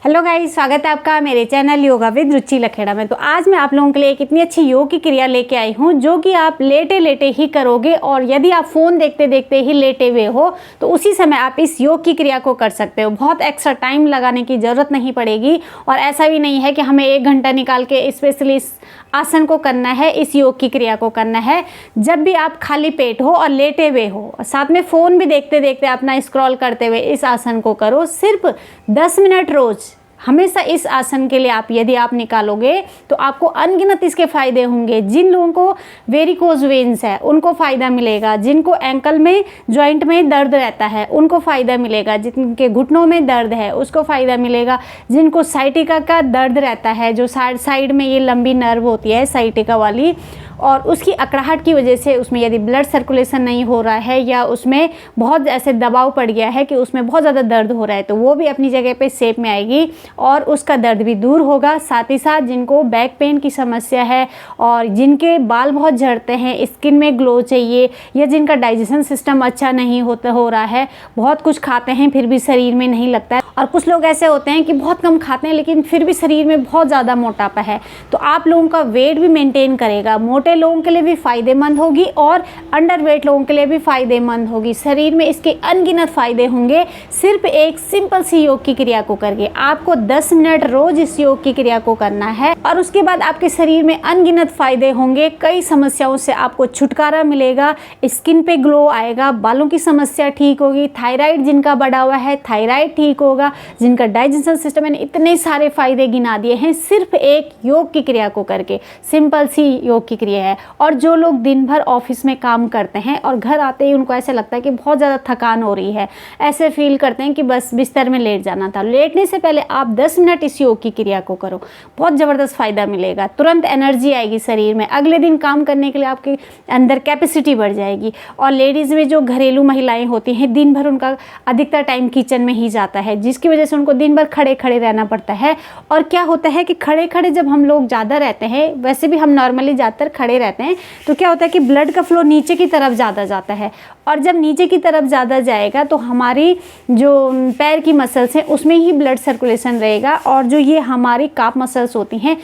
Hello guys, स्वागत है आपका मेरे चैनल योगा विद रुचि लखेड़ा में। तो आज मैं आप लोगों के लिए एक इतनी अच्छी योग की क्रिया लेके आई हूँ जो कि आप लेटे लेटे ही करोगे। और यदि आप फ़ोन देखते देखते ही लेटे हुए हो तो उसी समय आप इस योग की क्रिया को कर सकते हो। बहुत एक्स्ट्रा टाइम लगाने की ज़रूरत नहीं पड़ेगी और ऐसा भी नहीं है कि हमें 1 घंटा निकाल के स्पेशली इस आसन को करना है, इस योग की क्रिया को करना है। जब भी आप खाली पेट हो और लेटे हुए हो, साथ में फ़ोन भी देखते देखते अपना स्क्रॉल करते हुए इस आसन को करो। सिर्फ 10 मिनट रोज़ हमेशा इस आसन के लिए यदि आप निकालोगे तो आपको अनगिनत इसके फ़ायदे होंगे। जिन लोगों को वेरिकोज वेन्स है उनको फ़ायदा मिलेगा, जिनको एंकल में जॉइंट में दर्द रहता है उनको फ़ायदा मिलेगा, जिनके घुटनों में दर्द है उसको फ़ायदा मिलेगा, जिनको साइटिका का दर्द रहता है, जो साइड में ये लंबी नर्व होती है साइटिका वाली, और उसकी अकड़ाहट की वजह से उसमें यदि ब्लड सर्कुलेशन नहीं हो रहा है या उसमें बहुत ऐसे दबाव पड़ गया है कि उसमें बहुत ज़्यादा दर्द हो रहा है, तो वो भी अपनी जगह पे शेप में आएगी और उसका दर्द भी दूर होगा। साथ ही साथ जिनको बैक पेन की समस्या है और जिनके बाल बहुत झड़ते हैं, स्किन में ग्लो चाहिए, या जिनका डाइजेशन सिस्टम अच्छा नहीं हो रहा है, बहुत कुछ खाते हैं फिर भी शरीर में नहीं लगता है, और कुछ लोग ऐसे होते हैं कि बहुत कम खाते हैं लेकिन फिर भी शरीर में बहुत ज़्यादा मोटापा है, तो आप लोगों का वेट भी मेंटेन करेगा। मोटे लोगों के लिए भी फ़ायदेमंद होगी और अंडर वेट लोगों के लिए भी फ़ायदेमंद होगी। शरीर में इसके अनगिनत फ़ायदे होंगे सिर्फ एक सिंपल सी योग की क्रिया को करके। आपको 10 मिनट रोज़ इस योग की क्रिया को करना है और उसके बाद आपके शरीर में अनगिनत फ़ायदे होंगे। कई समस्याओं से आपको छुटकारा मिलेगा, स्किन पे ग्लो आएगा, बालों की समस्या ठीक होगी, थायराइड जिनका बढ़ा हुआ है थायराइड ठीक होगा, जिनका डाइजेशन सिस्टम, मैंने इतने सारे फ़ायदे गिना दिए हैं सिर्फ एक योग की क्रिया को करके। सिंपल सी योग की क्रिया है। और जो लोग दिन भर ऑफिस में काम करते हैं और घर आते ही उनको ऐसा लगता है कि बहुत ज़्यादा थकान हो रही है, ऐसे फील करते हैं कि बस बिस्तर में लेट जाना था, लेटने से पहले आप 10 मिनट इस योग की क्रिया को करो, बहुत ज़बरदस्त फ़ायदा मिलेगा। तुरंत एनर्जी आएगी शरीर में, अगले दिन काम करने के लिए आपके अंदर कैपेसिटी बढ़ जाएगी। और लेडीज़ में जो घरेलू महिलाएँ होती हैं, दिन भर उनका अधिकतर टाइम किचन में ही जाता है, जिसकी वजह से उनको दिन भर खड़े खड़े रहना पड़ता है। और क्या होता है कि खड़े खड़े जब हम लोग ज़्यादा रहते हैं, वैसे भी हम नॉर्मली ज़्यादातर खड़े रहते हैं, तो क्या होता है कि ब्लड का फ्लो नीचे की तरफ ज़्यादा जाता है, और जब नीचे की तरफ ज़्यादा जाएगा तो हमारी जो पैर की मसल्स हैं उसमें ही ब्लड सर्कुलेशन रहेगा, और जो ये हमारी काफ मसल्स होती हैं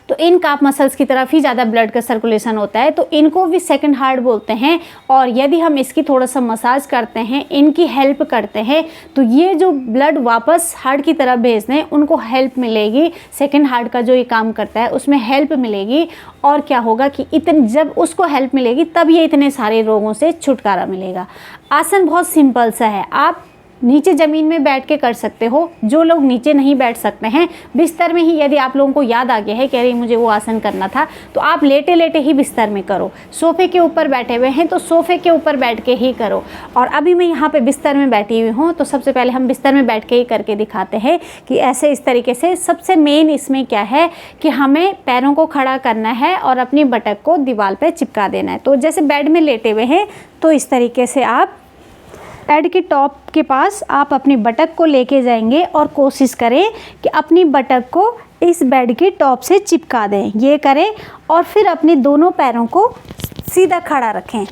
तो इन काफ मसल्स की तरफ ही ज़्यादा ब्लड का सर्कुलेशन होता है, तो इनको भी सेकंड हार्ट बोलते हैं। और यदि हम इसकी थोड़ा सा मसाज करते हैं, इनकी हेल्प करते हैं, तो ये जो ब्लड वापस हार्ट की तरफ भेजते हैं उनको हेल्प मिलेगी। सेकंड हार्ट का जो ये काम करता है उसमें हेल्प मिलेगी। और क्या होगा कि जब उसको हेल्प मिलेगी तब ये इतने सारे रोगों से छुटकारा मिलेगा। आसन बहुत सिंपल सा है, आप नीचे ज़मीन में बैठ के कर सकते हो। जो लोग नीचे नहीं बैठ सकते हैं, बिस्तर में ही, यदि आप लोगों को याद आ गया है कि अरे मुझे वो आसन करना था, तो आप लेटे लेटे ही बिस्तर में करो। सोफ़े के ऊपर बैठे हुए हैं तो सोफ़े के ऊपर बैठ के ही करो। और अभी मैं यहाँ पे बिस्तर में बैठी हुई हूँ, तो सबसे पहले हम बिस्तर में बैठ के ही करके दिखाते हैं कि ऐसे इस तरीके से। सबसे मेन इसमें क्या है कि हमें पैरों को खड़ा करना है और अपनी बटक को दीवार पर चिपका देना है। तो जैसे बेड में लेटे हुए हैं तो इस तरीके से आप बेड के टॉप के पास आप अपनी बटक को लेके जाएंगे और कोशिश करें कि अपनी बटक को इस बेड के टॉप से चिपका दें। ये करें और फिर अपने दोनों पैरों को सीधा खड़ा रखें।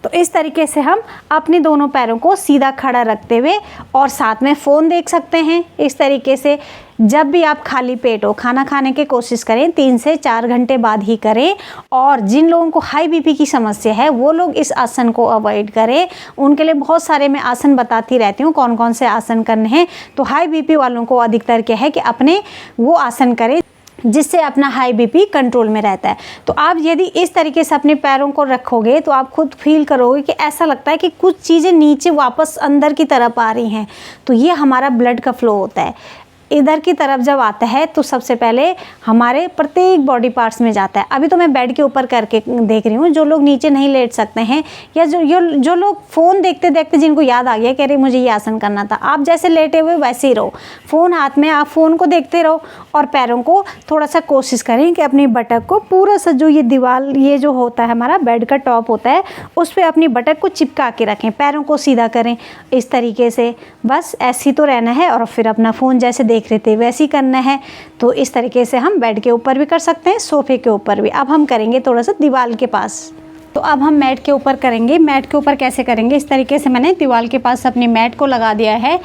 तो इस तरीके से हम अपने दोनों पैरों को सीधा खड़ा रखते हुए और साथ में फ़ोन देख सकते हैं। इस तरीके से जब भी आप खाली पेट हो, खाना खाने की कोशिश करें 3 से 4 घंटे बाद ही करें। और जिन लोगों को हाई बीपी की समस्या है वो लोग इस आसन को अवॉइड करें। उनके लिए बहुत सारे मैं आसन बताती रहती हूँ कौन कौन से आसन करने हैं। तो हाई बीपी वालों को अधिकतर क्या है कि अपने वो आसन करें जिससे अपना हाई बीपी कंट्रोल में रहता है। तो आप यदि इस तरीके से अपने पैरों को रखोगे तो आप खुद फील करोगे कि ऐसा लगता है कि कुछ चीज़ें नीचे वापस अंदर की तरफ आ रही हैं। तो ये हमारा ब्लड का फ्लो होता है। इधर की तरफ जब आता है तो सबसे पहले हमारे प्रत्येक बॉडी पार्ट्स में जाता है। अभी तो मैं बेड के ऊपर करके देख रही हूँ। जो लोग नीचे नहीं लेट सकते हैं या जो लोग फ़ोन देखते देखते जिनको याद आ गया कि अरे मुझे ये आसन करना था, आप जैसे लेटे हुए वैसे ही रहो, फ़ोन हाथ में, आप फ़ोन को देखते रहो और पैरों को थोड़ा सा कोशिश करें कि अपनी बटक को पूरा सा, जो ये दीवार, ये जो होता है हमारा बेड का टॉप होता है, उस पर अपनी बटक को चिपका के रखें, पैरों को सीधा करें इस तरीके से। बस ऐसे ही तो रहना है और फिर अपना फ़ोन जैसे देख रहे थे वैसे ही करना है। तो इस तरीके से हम बेड के ऊपर भी कर सकते हैं, सोफ़े के ऊपर भी। अब हम करेंगे थोड़ा सा दीवार के पास। तो अब हम मैट के ऊपर करेंगे। मैट के ऊपर कैसे करेंगे, इस तरीके से मैंने दीवार के पास अपनी मैट को लगा दिया है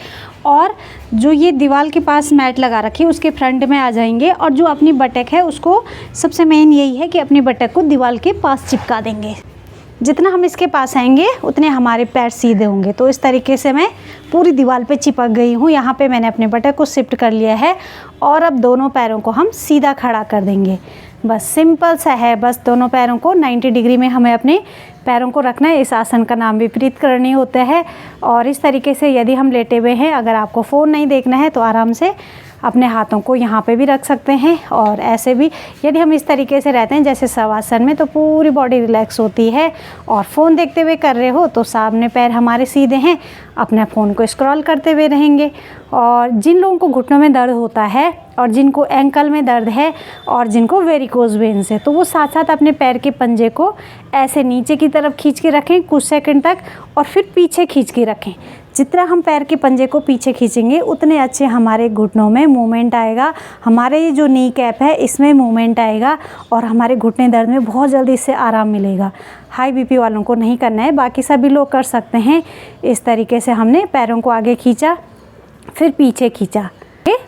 और जो ये दीवार के पास मैट लगा रखी है उसके फ्रंट में आ जाएंगे और जो अपनी बटक है उसको, सबसे मेन यही है कि अपनी बटक को दीवार के पास चिपका देंगे। जितना हम इसके पास आएंगे उतने हमारे पैर सीधे होंगे। तो इस तरीके से मैं पूरी दीवार पे चिपक गई हूँ। यहाँ पे मैंने अपने बटक को शिफ्ट कर लिया है और अब दोनों पैरों को हम सीधा खड़ा कर देंगे। बस सिंपल सा है, बस दोनों पैरों को 90 डिग्री में हमें अपने पैरों को रखना है। इस आसन का नाम विपरीत करनी होता है। और इस तरीके से यदि हम लेटे हुए हैं, अगर आपको फ़ोन नहीं देखना है तो आराम से अपने हाथों को यहाँ पे भी रख सकते हैं और ऐसे भी। यदि हम इस तरीके से रहते हैं जैसे शवासन में, तो पूरी बॉडी रिलैक्स होती है। और फ़ोन देखते हुए कर रहे हो तो सामने पैर हमारे सीधे हैं, अपने फ़ोन को स्क्रॉल करते हुए रहेंगे। और जिन लोगों को घुटनों में दर्द होता है और जिनको एंकल में दर्द है और जिनको वेरिकोज वेन्स है, तो वो साथ साथ अपने पैर के पंजे को ऐसे नीचे की तरफ खींच के रखें कुछ सेकंड तक और फिर पीछे खींच के रखें। जितना हम पैर के पंजे को पीछे खींचेंगे उतने अच्छे हमारे घुटनों में मूवमेंट आएगा, हमारे ये जो नी कैप है इसमें मूवमेंट आएगा और हमारे घुटने दर्द में बहुत जल्दी इससे आराम मिलेगा। हाई बीपी वालों को नहीं करना है, बाकी सभी लोग कर सकते हैं। इस तरीके से हमने पैरों को आगे खींचा, फिर पीछे खींचा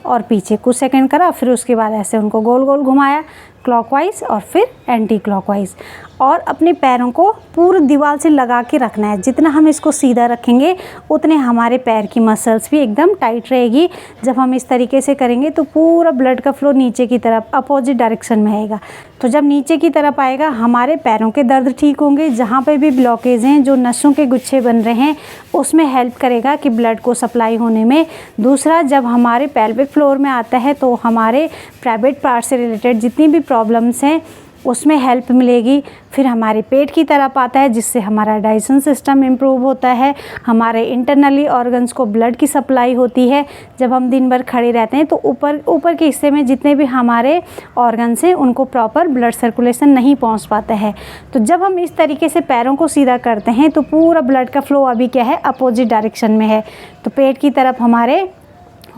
और पीछे कुछ सेकंड करा, फिर उसके बाद ऐसे उनको गोल गोल घुमाया क्लॉकवाइज और फिर एंटी क्लॉकवाइज। और अपने पैरों को पूरी दीवार से लगा के रखना है। जितना हम इसको सीधा रखेंगे उतने हमारे पैर की मसल्स भी एकदम टाइट रहेगी। जब हम इस तरीके से करेंगे तो पूरा ब्लड का फ्लो नीचे की तरफ अपोजिट डायरेक्शन में आएगा। तो जब नीचे की तरफ आएगा हमारे पैरों के दर्द ठीक होंगे। जहाँ पे भी ब्लॉकेज हैं, जो नसों के गुच्छे बन रहे हैं, उसमें हेल्प करेगा कि ब्लड को सप्लाई होने में। दूसरा, जब हमारे पेल्विक फ्लोर में आता है तो हमारे प्राइवेट पार्ट से रिलेटेड जितनी भी प्रॉब्लम्स हैं उसमें हेल्प मिलेगी। फिर हमारे पेट की तरफ आता है जिससे हमारा डाइजेशन सिस्टम इम्प्रूव होता है, हमारे इंटरनली ऑर्गन्स को ब्लड की सप्लाई होती है। जब हम दिन भर खड़े रहते हैं तो ऊपर के हिस्से में जितने भी हमारे ऑर्गन्स हैं उनको प्रॉपर ब्लड सर्कुलेशन नहीं पहुंच पाता है। तो जब हम इस तरीके से पैरों को सीधा करते हैं तो पूरा ब्लड का फ्लो अभी क्या है, अपोजिट डायरेक्शन में है। तो पेट की तरफ हमारे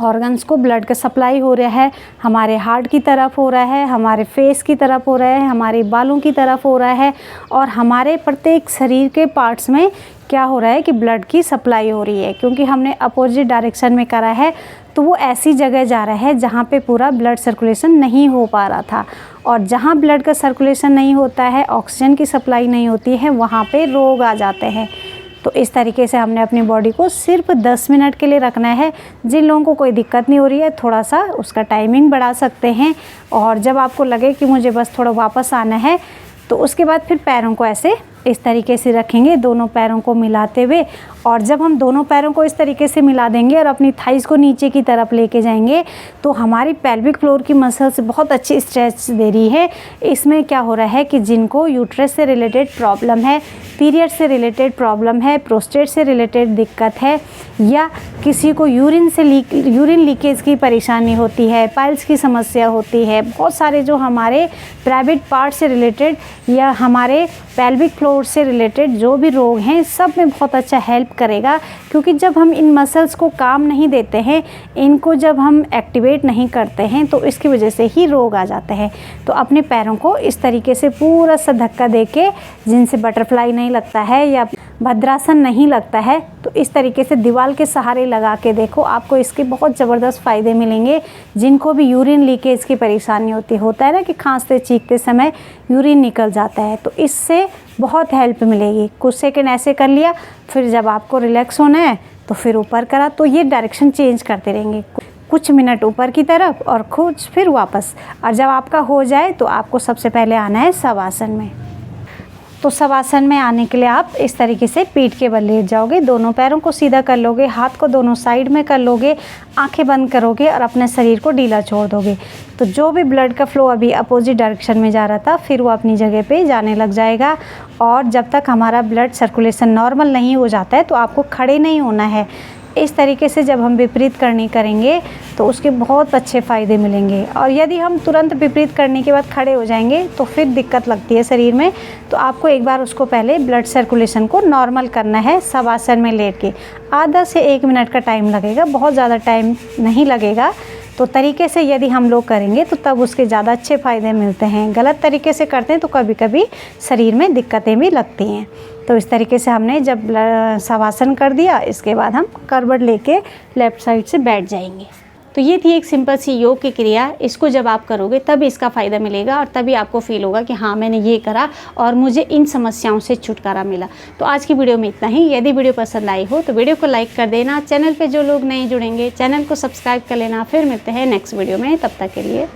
ऑर्गन्स को ब्लड का सप्लाई हो रहा है, हमारे हार्ट की तरफ हो रहा है, हमारे फेस की तरफ हो रहा है, हमारे बालों की तरफ हो रहा है और हमारे प्रत्येक शरीर के पार्ट्स में क्या हो रहा है कि ब्लड की सप्लाई हो रही है। क्योंकि हमने अपोजिट डायरेक्शन में करा है तो वो ऐसी जगह जा रहा है जहाँ पे पूरा ब्लड सर्कुलेशन नहीं हो पा रहा था। और जहाँ ब्लड का सर्कुलेशन नहीं होता है, ऑक्सीजन की सप्लाई नहीं होती है, वहाँ पे रोग आ जाते हैं। तो इस तरीके से हमने अपनी बॉडी को सिर्फ 10 मिनट के लिए रखना है। जिन लोगों को कोई दिक्कत नहीं हो रही है थोड़ा सा उसका टाइमिंग बढ़ा सकते हैं। और जब आपको लगे कि मुझे बस थोड़ा वापस आना है तो उसके बाद फिर पैरों को ऐसे इस तरीके से रखेंगे, दोनों पैरों को मिलाते हुए। और जब हम दोनों पैरों को इस तरीके से मिला देंगे और अपनी थाइस को नीचे की तरफ लेके जाएंगे तो हमारी पेल्विक फ्लोर की मसल्स बहुत अच्छी स्ट्रेच दे रही है। इसमें क्या हो रहा है कि जिनको यूट्रस से रिलेटेड प्रॉब्लम है, पीरियड से रिलेटेड प्रॉब्लम है, प्रोस्टेट से रिलेटेड दिक्कत है, या किसी को यूरिन लीकेज की परेशानी होती है, पाइल्स की समस्या होती है, बहुत सारे जो हमारे प्राइवेट पार्ट से रिलेटेड या हमारे पेल्विक फ्लोर से रिलेटेड जो भी रोग हैं, सब में बहुत अच्छा हेल्प करेगा। क्योंकि जब हम इन मसल्स को काम नहीं देते हैं, इनको जब हम एक्टिवेट नहीं करते हैं तो इसकी वजह से ही रोग आ जाते हैं। तो अपने पैरों को इस तरीके से पूरा सा धक्का देके, जिनसे बटरफ्लाई नहीं लगता है या भद्रासन नहीं लगता है, तो इस तरीके से दीवार के सहारे लगा के देखो, आपको इसके बहुत ज़बरदस्त फ़ायदे मिलेंगे। जिनको भी यूरिन लीकेज की परेशानी होता है ना कि खांसते चीखते समय यूरिन निकल जाता है, तो इससे बहुत हेल्प मिलेगी। कुछ सेकंड ऐसे कर लिया, फिर जब आपको रिलैक्स होना है तो फिर ऊपर करा। तो ये डायरेक्शन चेंज करते रहेंगे, कुछ मिनट ऊपर की तरफ और कुछ फिर वापस। और जब आपका हो जाए तो आपको सबसे पहले आना है शवासन में। तो शवासन में आने के लिए आप इस तरीके से पीठ के बल लेट जाओगे, दोनों पैरों को सीधा कर लोगे, हाथ को दोनों साइड में कर लोगे, आंखें बंद करोगे और अपने शरीर को ढीला छोड़ दोगे। तो जो भी ब्लड का फ्लो अभी अपोजिट डायरेक्शन में जा रहा था फिर वो अपनी जगह पे जाने लग जाएगा। और जब तक हमारा ब्लड सर्कुलेशन नॉर्मल नहीं हो जाता है तो आपको खड़े नहीं होना है। इस तरीके से जब हम विपरीत करनी करेंगे तो उसके बहुत अच्छे फ़ायदे मिलेंगे। और यदि हम तुरंत विपरीत करने के बाद खड़े हो जाएंगे तो फिर दिक्कत लगती है शरीर में। तो आपको एक बार उसको पहले ब्लड सर्कुलेशन को नॉर्मल करना है शवासन में लेट के। आधा से 1 मिनट का टाइम लगेगा, बहुत ज़्यादा टाइम नहीं लगेगा। तो तरीके से यदि हम लोग करेंगे तो तब उसके ज़्यादा अच्छे फ़ायदे मिलते हैं। गलत तरीके से करते हैं तो कभी कभी शरीर में दिक्कतें भी लगती हैं। तो इस तरीके से हमने जब शवासन कर दिया, इसके बाद हम करवट लेके लेफ़्ट साइड से बैठ जाएंगे। तो ये थी एक सिंपल सी योग की क्रिया। इसको जब आप करोगे तभी इसका फ़ायदा मिलेगा और तभी आपको फील होगा कि हाँ मैंने ये करा और मुझे इन समस्याओं से छुटकारा मिला। तो आज की वीडियो में इतना ही। यदि वीडियो पसंद आई हो तो वीडियो को लाइक कर देना। चैनल पे जो लोग नए जुड़ेंगे चैनल को सब्सक्राइब कर लेना। फिर मिलते हैं नेक्स्ट वीडियो में, तब तक के लिए